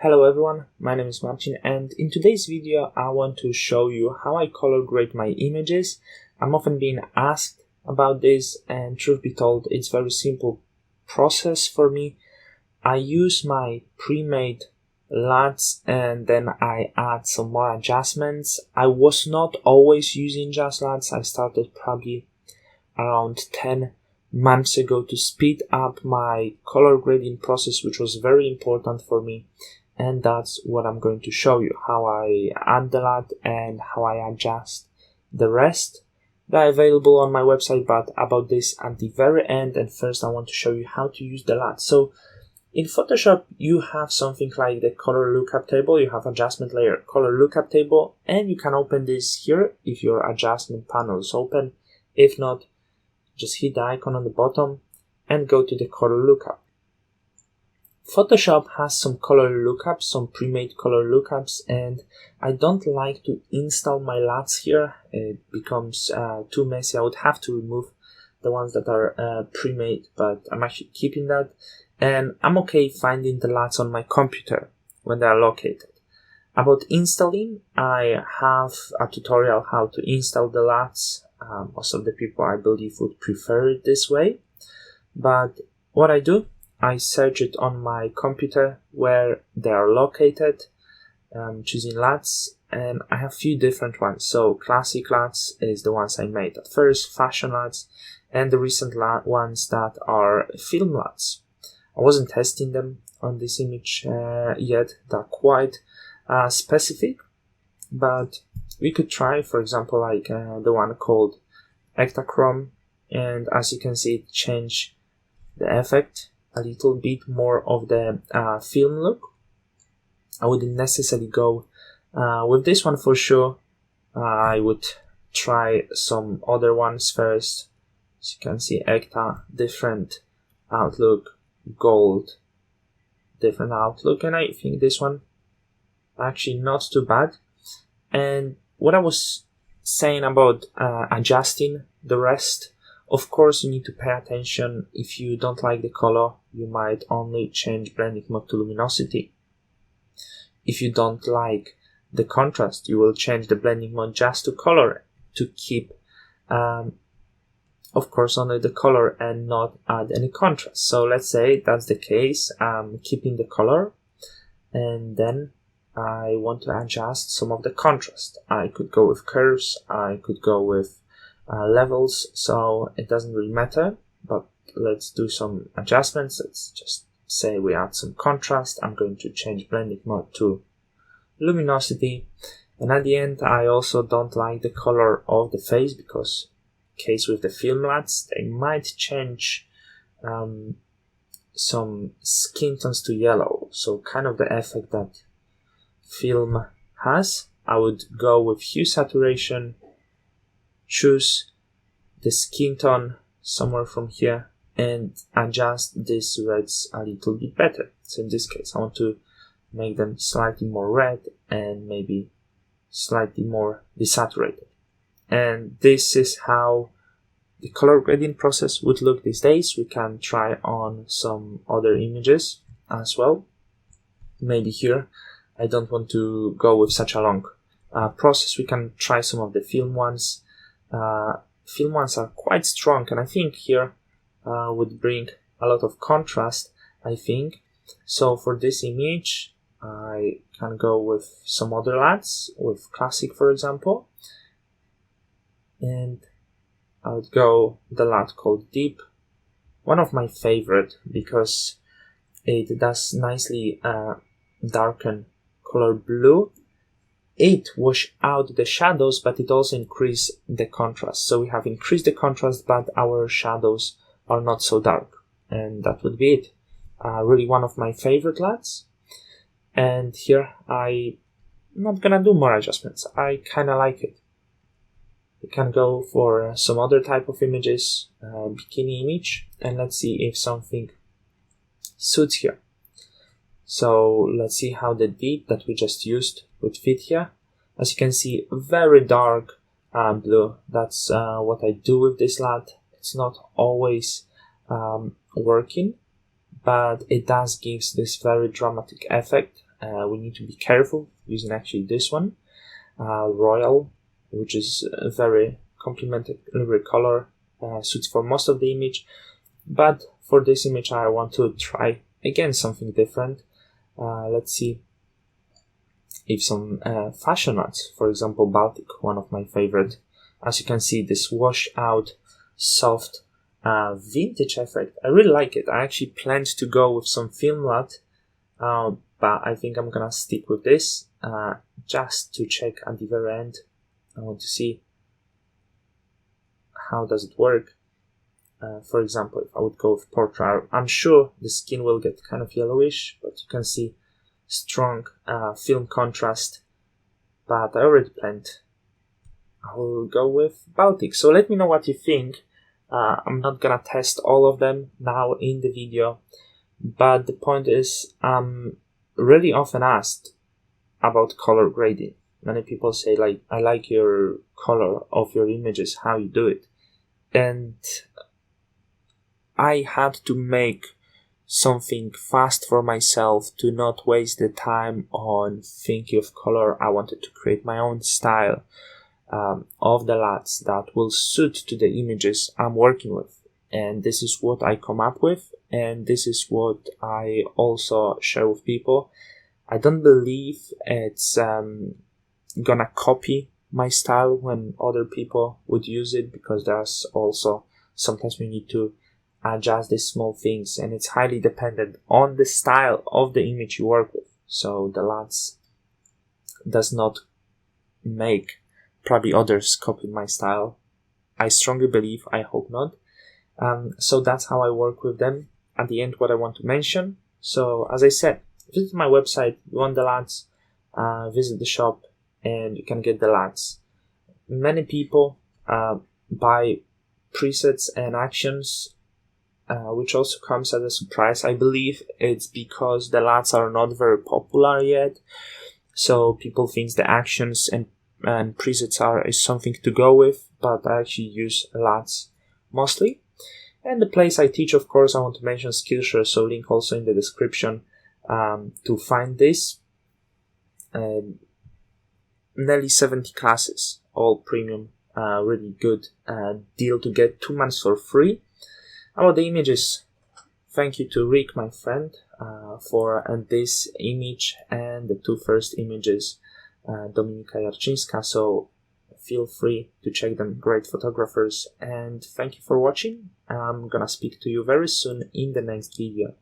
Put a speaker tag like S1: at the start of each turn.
S1: Hello everyone, my name is Martin, and in today's video I want to show you how I color grade my images. I'm often being asked about this, and truth be told, it's a very simple process for me. I use my pre-made LUTs and then I add some more adjustments. I was not always using just LUTs. I started probably around 10 months ago to speed up my color grading process, which was very important for me. And that's what I'm going to show you, how I add the LUT and how I adjust the rest. They're available on my website, but about this at the very end. And first I want to show you how to use the LUT. So in Photoshop, you have something like the color lookup table. You have adjustment layer, color lookup table, and you can open this here if your adjustment panel is open. If not, just hit the icon on the bottom and go to the color lookup. Photoshop has some color lookups, some pre-made color lookups, and I don't like to install my LUTs here. It becomes too messy. I would have to remove the ones that are pre-made, but I'm actually keeping that. And I'm okay finding the LUTs on my computer when they are located. About installing, I have a tutorial how to install the LUTs. Most of the people, I believe, would prefer it this way. But what I do, I search it on my computer where they are located, choosing LUTs, and I have a few different ones. So classic LUTs is the ones I made at first, fashion LUTs, and the recent ones that are film LUTs. I wasn't testing them on this image yet. They're quite specific, but we could try, for example, like the one called Ektachrome, and as you can see, it changed the effect a little bit more of the film look. I wouldn't necessarily go with this one for sure. I would try some other ones first. As you can see, Ekta, different outlook, gold, different outlook, and I think this one actually not too bad. And what I was saying about adjusting the rest, of course you need to pay attention. If you don't like the color, you might only change blending mode to luminosity. If you don't like the contrast, you will change the blending mode just to color, to keep of course only the color and not add any contrast. So let's say that's the case. I'm keeping the color and then I want to adjust some of the contrast. I could go with curves, I could go with levels, so it doesn't really matter, but let's do some adjustments. Let's just say we add some contrast. I'm going to change blending mode to luminosity, and at the end I also don't like the color of the face, because case with the film LUTs, they might change some skin tones to yellow, so kind of the effect that film has. I would go with hue saturation, choose the skin tone somewhere from here, and adjust these reds a little bit better. So in this case, I want to make them slightly more red and maybe slightly more desaturated. And this is how the color grading process would look these days. We can try on some other images as well. Maybe here, I don't want to go with such a long process. We can try some of the film ones. Film ones are quite strong, and I think here would bring a lot of contrast, I think. So for this image, I can go with some other LUTs, with classic for example, and I would go the LUT called Deep, one of my favorite because it does nicely darken color blue. It wash out the shadows, but it also increase the contrast. So we have increased the contrast, but our shadows are not so dark. And that would be it. Really one of my favorite LUTs. And here I'm not gonna do more adjustments. I kinda like it. We can go for some other type of images, bikini image, and let's see if something suits here. So let's see how the deep that we just used would fit here. As you can see, very dark blue. That's what I do with this LUT. It's not always working, but it does give this very dramatic effect. we need to be careful using actually this one, Royal, which is a very complementary color, suits for most of the image. But for this image, I want to try again something different. Let's see if some fashion nuts, for example Baltic, one of my favorite. As you can see, this wash out soft vintage effect, I really like it. I actually planned to go with some film nut, but I think I'm gonna stick with this just to check at the very end. I want to see how does it work. For example, if I would go with portrait, I'm sure the skin will get kind of yellowish, but you can see strong film contrast. But I already planned I will go with Baltic. So let me know what you think. I'm not gonna test all of them now in the video, but the point is I'm really often asked about color grading. Many people say, like, I like your color of your images, how you do it. And I had to make something fast for myself to not waste the time on thinking of color. I wanted to create my own style of the LUTs that will suit to the images I'm working with. And this is what I come up with, and this is what I also share with people. I don't believe it's gonna copy my style when other people would use it, because there's also sometimes we need to adjust these small things, and it's highly dependent on the style of the image you work with. So the LUTs does not make probably others copy my style. I strongly believe, I hope not. So that's how I work with them. At the end, what I want to mention. So as I said, visit my website, you want the LUTs, visit the shop, and you can get the LUTs. Many people buy presets and actions, which also comes as a surprise. I believe it's because the LUTs are not very popular yet. So people think the actions and presets is something to go with, but I actually use LUTs mostly. And the place I teach, of course, I want to mention Skillshare, so link also in the description to find this. Nearly 70 classes, all premium, really good deal to get 2 months for free. About the images, thank you to Rick, my friend, for this image and the 2 first images, Dominika Jarczyńska, so feel free to check them, great photographers, and thank you for watching. I'm gonna speak to you very soon in the next video.